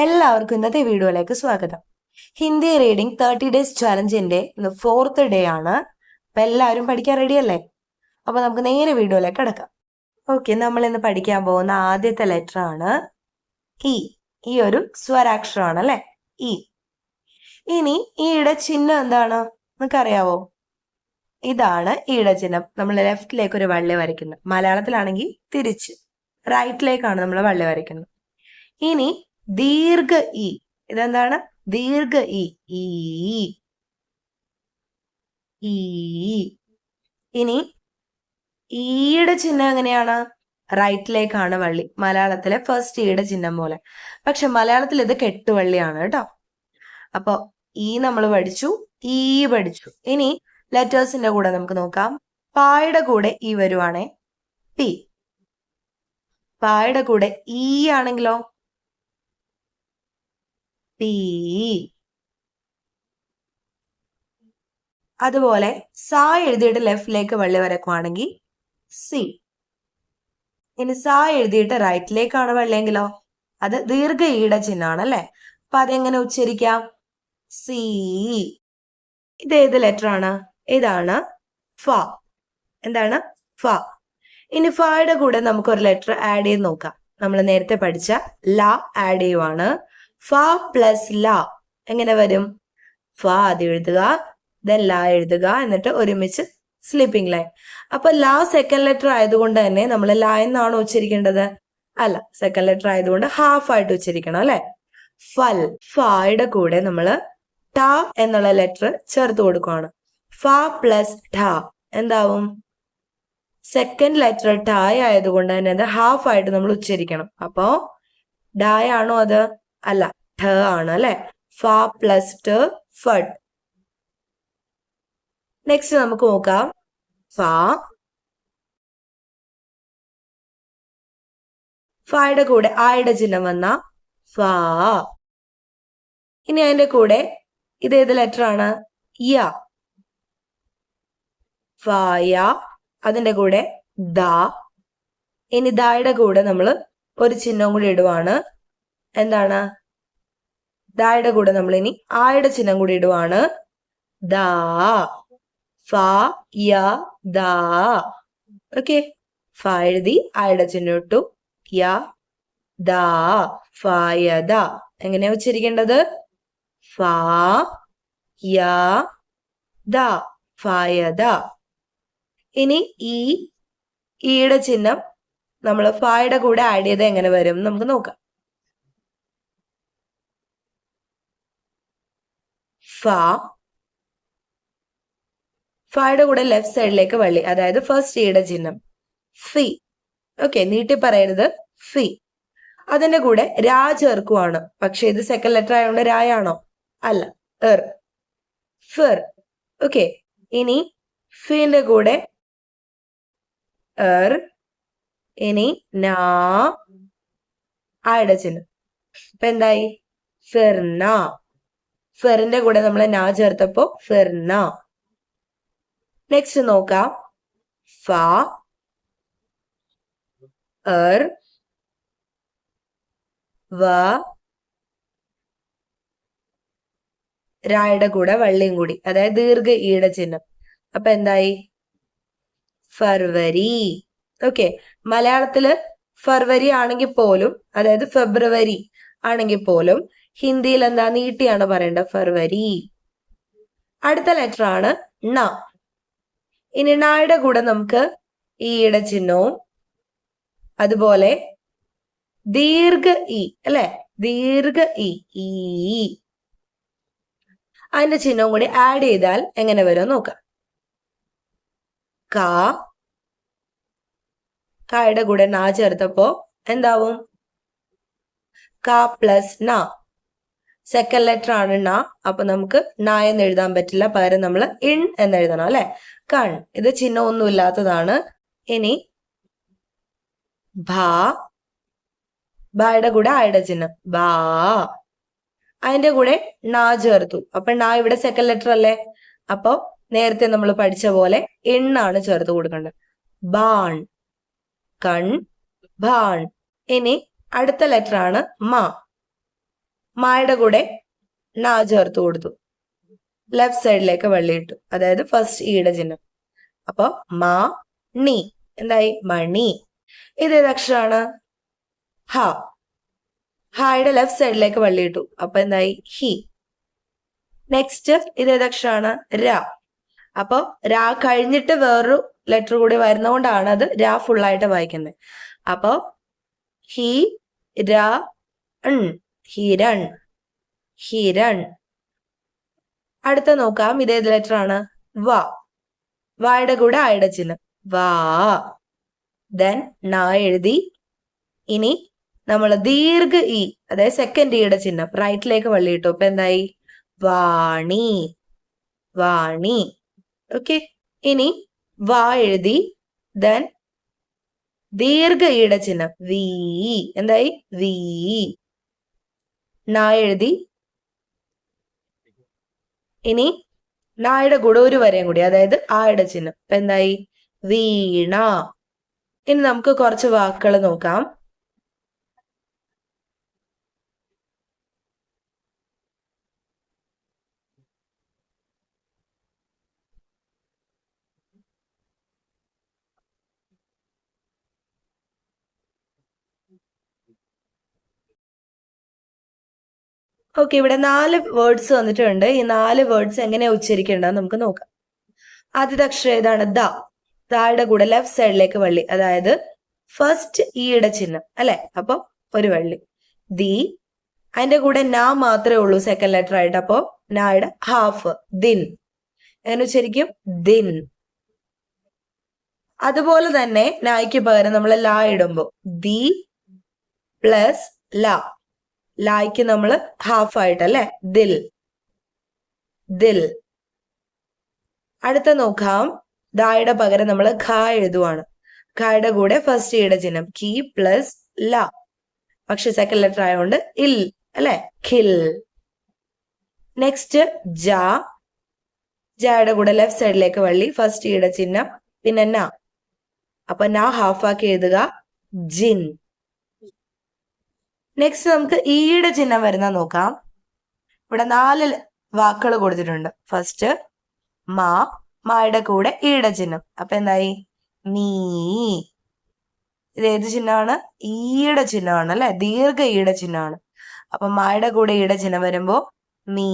എല്ലാവർക്കും ഇന്നത്തെ വീഡിയോയിലേക്ക് സ്വാഗതം. ഹിന്ദി റീഡിംഗ് 30 ഡേയ്സ് ചാലഞ്ചിന്റെ ഇന്ന് 4th ഡേ ആണ്. അപ്പൊ എല്ലാവരും പഠിക്കാൻ റെഡിയല്ലേ? അപ്പൊ നമുക്ക് നേരെ വീഡിയോയിലേക്ക് കിടക്കാം. ഓക്കെ, നമ്മൾ ഇന്ന് പഠിക്കാൻ പോകുന്ന ആദ്യത്തെ ലെറ്റർ ആണ് ഇ. ഈ ഒരു സ്വരാക്ഷരമാണ് അല്ലെ, ഇ. ഇനി ഈയുടെ ചിഹ്നം എന്താണ് നിങ്ങൾക്കറിയാവോ? ഇതാണ് ഈയുടെ ചിഹ്നം. നമ്മൾ ലെഫ്റ്റിലേക്ക് ഒരു വള്ളി വരയ്ക്കുന്നത്. മലയാളത്തിലാണെങ്കിൽ തിരിച്ച് റൈറ്റിലേക്കാണ് നമ്മൾ വള്ളി വരയ്ക്കുന്നത്. ഇനി ദീർഘ ഇ, ഇതെന്താണ്? ദീർഘ ഇ. ഇനി ഈയുടെ ചിഹ്നം എങ്ങനെയാണ്? റൈറ്റിലേക്കാണ് വള്ളി, മലയാളത്തിലെ ഫസ്റ്റ് ഈയുടെ ചിഹ്നം പോലെ. പക്ഷെ മലയാളത്തിൽ ഇത് കെട്ടുവള്ളിയാണ് കേട്ടോ. അപ്പൊ ഈ നമ്മൾ പഠിച്ചു, ഈ പഠിച്ചു. ഇനി ലെറ്റേഴ്സിന്റെ കൂടെ നമുക്ക് നോക്കാം. പായുടെ കൂടെ ഈ വരുവാണേ പി. പായുടെ കൂടെ ഈ ആണെങ്കിലോ പി. അതുപോലെ സാ എഴുതിയിട്ട് ലെഫ്റ്റിലേക്ക് വള്ളി വരക്കുവാണെങ്കിൽ സി. ഇനി സാ എഴുതിയിട്ട് റൈറ്റിലേക്കാണ് വള്ളിയെങ്കിലോ അത് ദീർഘ ഈയുടെ ചിഹ്നമാണ് അല്ലെ. അപ്പൊ അതെങ്ങനെ ഉച്ചരിക്കാം? സി. ഇത് ഏത് ലെറ്റർ ആണ്? ഇതാണ് ഫ. എന്താണ്? ഫ. ഇനി ഫയുടെ കൂടെ നമുക്ക് ഒരു ലെറ്റർ ആഡ് ചെയ്ത് നോക്കാം. നമ്മൾ നേരത്തെ പഠിച്ച ല ആഡ് ചെയ്യുവാണ്. ഫ പ്ലസ് ല എങ്ങനെ വരും? ഫ ആദ്യം എഴുതുക, ദെൻ ല എഴുതുക, എന്നിട്ട് ഒരുമിച്ച് സ്ലീപ്പിംഗ് ലൈൻ. അപ്പൊ ല സെക്കൻഡ് ലെറ്റർ ആയതുകൊണ്ട് തന്നെ നമ്മൾ ല എന്നാണോ ഉച്ചരിക്കേണ്ടത്? അല്ല, സെക്കൻഡ് ലെറ്റർ ആയതുകൊണ്ട് ഹാഫ് ആയിട്ട് ഉച്ചരിക്കണം അല്ലെ. ഫൽ. ഫയുടെ കൂടെ നമ്മൾ ട എന്നുള്ള ലെറ്റർ ചേർത്ത് കൊടുക്കുകയാണ്. ഫ പ്ലസ് ട എന്താവും? സെക്കൻഡ് ലെറ്റർ ടായ ആയതുകൊണ്ട് തന്നെ അത് ഹാഫ് ആയിട്ട് നമ്മൾ ഉച്ചരിക്കണം. അപ്പോ ഡായ ആണോ അത്? അല്ല, ഠ ആണ് അല്ലെ. ഫ പ്ലസ് ട്, ഫഡ്. നെക്സ്റ്റ് നമുക്ക് നോക്കാം. ഫയുടെ കൂടെ ആയുടെ ചിഹ്നം വന്ന ഫ. ഇനി അതിന്റെ കൂടെ ഇത് ഏത് ലെറ്റർ ആണ്? യ. ഫയ. അതിന്റെ കൂടെ ദ. ഇനി ദായുടെ കൂടെ നമ്മൾ ഒരു ചിഹ്നം കൂടി ഇടുവാണ്. എന്താണ്? ദായുടെ കൂടെ നമ്മൾ ഇനി ആയുടെ ചിഹ്നം കൂടി ഇടുവാണ്. ദ. ഫ യ ദ. ഓക്കെ, ഫ എഴുതി ആയുടെ ചിഹ്നം ഇട്ടു. യ ദ, ഫയദ. എങ്ങനെയാ ഉച്ചരിക്കേണ്ടത്? ഫ യ ദ, ഫയദ. ഇനി ഈയുടെ ചിഹ്നം നമ്മൾ ഫയുടെ കൂടെ ആഡ് ചെയ്ത് എങ്ങനെ വരും നമുക്ക് നോക്കാം. ഫയുടെ കൂടെ ലെഫ്റ്റ് സൈഡിലേക്ക് വള്ളി, അതായത് ഫസ്റ്റ് ഈയുടെ ചിഹ്നം ഫി. ഓക്കെ, നീട്ടി പറയരുത്, ഫി. അതിന്റെ കൂടെ രാ ചേർക്കുവാണ്. പക്ഷെ ഇത് സെക്കൻഡ് ലെറ്റർ ആയതുകൊണ്ട് രായാണോ? അല്ല, എർ. ഫിർ. ഓക്കെ, ഇനി ഫിന്റെ കൂടെ എർ. ഇനി നാ ആയുടെ ചിഹ്നം. അപ്പൊ എന്തായി? ഫിർന. ഫെറിന്റെ കൂടെ നമ്മൾ നാ ചേർത്തപ്പോ ഫിർന. നെക്സ്റ്റ് നോക്കാം. ഫ എർ വ രായുടെ കൂടെ വള്ളിയും കൂടി, അതായത് ദീർഘ ഈയുടെ ചിഹ്നം. അപ്പൊ എന്തായി? ഫർവരി. ഓക്കെ, മലയാളത്തില് ഫർവരി ആണെങ്കിൽ പോലും, അതായത് ഫെബ്രുവരി ആണെങ്കിൽ പോലും ഹിന്ദിയിൽ എന്താ നീട്ടിയാണ് പറയേണ്ടത്? ഫർവരി. അടുത്ത ലെറ്റർ ആണ് ണ. ഇനി ണയുടെ കൂടെ നമുക്ക് ഈയുടെ ചിഹ്നവും അതുപോലെ ദീർഘ ഇ അല്ലെ, ദീർഘ ഇ, അതിന്റെ ചിഹ്നവും കൂടി ആഡ് ചെയ്താൽ എങ്ങനെ വരും നോക്കാം. കായുടെ കൂടെ നാ ചേർത്തപ്പോ എന്താവും? ക പ്ലസ് ന. സെക്കൻഡ് ലെറ്റർ ആണ് ണ. അപ്പൊ നമുക്ക് ന എന്ന് എഴുതാൻ പറ്റില്ല, പകരം നമ്മൾ ഇൺ എന്ന് എഴുതണം അല്ലെ. കൺ. ഇത് ചിഹ്നം ഒന്നും ഇല്ലാത്തതാണ്. ഇനി ഭ. ഭയുടെ കൂടെ ആയുടെ ചിഹ്നം ബാ. അതിന്റെ കൂടെ ണ ചേർത്തു. അപ്പൊ ണ ഇവിടെ സെക്കൻഡ് ലെറ്റർ അല്ലേ. അപ്പൊ നേരത്തെ നമ്മൾ പഠിച്ച പോലെ എണ്ണാണ് ചേർത്ത് കൊടുക്കേണ്ടത്. ബാൺ. കൺ, ബാൺ. ഇനി അടുത്ത ലെറ്റർ ആണ് മ. മായുടെ കൂടെ ണ ചേർത്ത് കൊടുത്തു, ലെഫ്റ്റ് സൈഡിലേക്ക് വള്ളിയിട്ടു, അതായത് ഫസ്റ്റ് ഈയുടെ ചിഹ്നം. അപ്പൊ മാ ണി എന്തായി? മണി. ഇതേത് അക്ഷരമാണ്? ഹ. ഹായുടെ ലെഫ്റ്റ് സൈഡിലേക്ക് വള്ളിയിട്ടു, അപ്പൊ എന്തായി? ഹി. നെക്സ്റ്റ് ഇതേത് അക്ഷരമാണ്? ര. അപ്പൊ രാ കഴിഞ്ഞിട്ട് വേറൊരു ലെറ്റർ കൂടി വരുന്നതുകൊണ്ടാണ് അത് രാ ഫുള്ളായിട്ട് വായിക്കുന്നത്. അപ്പൊ ഹി ര ഹിരൺ, ഹിരൺ. അടുത്ത നോക്കാം, ഇതേത് ലെറ്റർ ആണ്? വ. വായുടെ കൂടെ ആയുടെ ചിഹ്നം, വാ. ദെൻ ന എഴുതി. ഇനി നമ്മൾ ദീർഘ ഇ, അതായത് സെക്കൻഡ് ഇയുടെ ചിഹ്നം റൈറ്റിലേക്ക് വള്ളിയിട്ടു, അപ്പൊ എന്തായി? വാണി, വാണി. ഓക്കെ. ഇനി വാ എഴുതി. ദെൻ ദീർഘ ഇയുടെ ചിഹ്നം വി, എന്തായി? വി. ന എഴുതി. ഇനി നായുടെ കൂടെ ഒരു വരയും കൂടി, അതായത് ആയുടെ ചിഹ്നം, അപ്പൊ എന്തായി? വീണ. ഇനി നമുക്ക് കുറച്ച് വാക്കുകൾ നോക്കാം. ഓക്കെ, ഇവിടെ 4 വേർഡ്സ് വന്നിട്ടുണ്ട്. ഈ 4 വേർഡ്സ് എങ്ങനെയാ ഉച്ചരിക്കേണ്ടതെന്ന് നമുക്ക് നോക്കാം. ആദ്യത്തെ അക്ഷരം ഏതാണ്? ദ. ദായുടെ കൂടെ ലെഫ്റ്റ് സൈഡിലേക്ക് വള്ളി, അതായത് ഫസ്റ്റ് ഈയുടെ ചിഹ്നം അല്ലെ, അപ്പൊ ഒരു വള്ളി. ദി. അതിന്റെ കൂടെ ന മാത്രമേ ഉള്ളൂ സെക്കൻഡ് ലെറ്റർ ആയിട്ട്, അപ്പൊ നായുടെ ഹാഫ്, ദിൻ. എങ്ങനെ ഉച്ചരിക്കും? ദിൻ. അതുപോലെ തന്നെ നായ്ക്ക് പകരം നമ്മൾ ല ഇടുമ്പോ ദി പ്ലസ് ല, ലായ്ക്ക് നമ്മൾ ഹാഫ് ആയിട്ട് അല്ലെ, ദിൽ, ദിൽ. അടുത്ത നോക്കാം, ദായുടെ പകരം നമ്മൾ ഖ എഴുതുവാണ്. ഖയുടെ കൂടെ ഫസ്റ്റ് ഈയുടെ ചിഹ്നം കി പ്ലസ് ല, പക്ഷെ സെക്കൻഡ് ലെറ്റർ ആയതുകൊണ്ട് ഇൽ അല്ലെ, ഖിൽ. നെക്സ്റ്റ് ജ. ജയുടെ കൂടെ ലെഫ്റ്റ് സൈഡിലേക്ക് വള്ളി, ഫസ്റ്റ് ഈയുടെ ചിഹ്നം പിന്നെ ന, അപ്പൊ ന ഹാഫ് ആക്കി എഴുതുക, ജിൻ. നെക്സ്റ്റ് നമുക്ക് ഈയുടെ ചിഹ്നം വരുന്ന നോക്കാം. ഇവിടെ 4 വാക്കുകൾ കൊടുത്തിട്ടുണ്ട്. ഫസ്റ്റ് മാ, മായുടെ കൂടെ ഈയുടെ ചിഹ്നം, അപ്പൊ എന്തായി? നീ. ഇത് ഏത് ചിഹ്നമാണ്? ഈയുടെ ചിഹ്നമാണ് അല്ലെ, ദീർഘ ഈയുടെ ചിഹ്നമാണ്. അപ്പൊ മായുടെ കൂടെ ഈയുടെ ചിഹ്നം വരുമ്പോ മീ.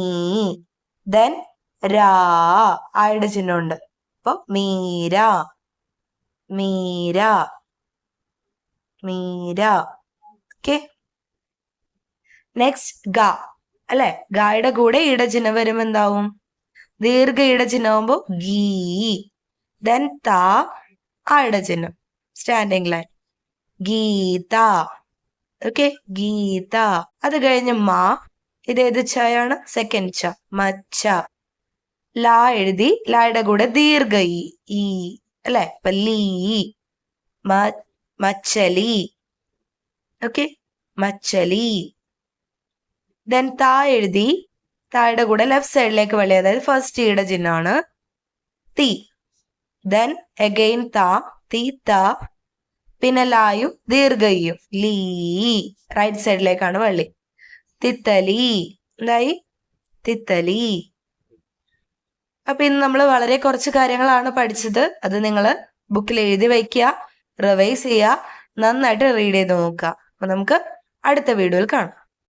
ദെൻ രാ, ആയുടെ ചിഹ്നമുണ്ട്, അപ്പൊ മീര, മീര, മീര. ഓക്കെ. നെക്സ്റ്റ് ഗ അല്ലെ, ഗായുടെ കൂടെ ഈയുടെ ചിഹ്നം വരുമ്പോ എന്താവും? ദീർഘ ഈയുടെ ചിഹ്നമാകുമ്പോ ഗീ. ദെൻ ത, ആയുടെ ചിഹ്നം, standing line, Geetha. Okay, Geetha. അത് കഴിഞ്ഞ് മാ. ഇതേത് ചയാണ്? സെക്കൻഡ് ച, മച്ച. ലാ എഴുതി, ലായുടെ കൂടെ ദീർഘ ഈ അല്ലെ, അപ്പൊ ലീ, മച്ചലി. ഓക്കെ, മച്ചലി. ദെൻ താ എഴുതി, തായുടെ കൂടെ ലെഫ്റ്റ് സൈഡിലേക്ക് വള്ളി, അതായത് ഫസ്റ്റ് ഈയുടെ ചിഹ്നമാണ് തി. ദെൻ അഗെയിൻ താ, തി ത, പിന്നെ ലായും ദീർഘയും ലീ, റൈറ്റ് സൈഡിലേക്കാണ് വള്ളി, തിത്തലി. എന്തായി? തിത്തലി. അപ്പൊ ഇന്ന് നമ്മൾ വളരെ കുറച്ച് കാര്യങ്ങളാണ് പഠിച്ചത്. അത് നിങ്ങൾ ബുക്കിൽ എഴുതി വയ്ക്കുക, റിവൈസ് ചെയ്യുക, നന്നായിട്ട് റീഡ് ചെയ്ത് നോക്കുക. അപ്പൊ നമുക്ക് അടുത്ത വീഡിയോയിൽ കാണാം.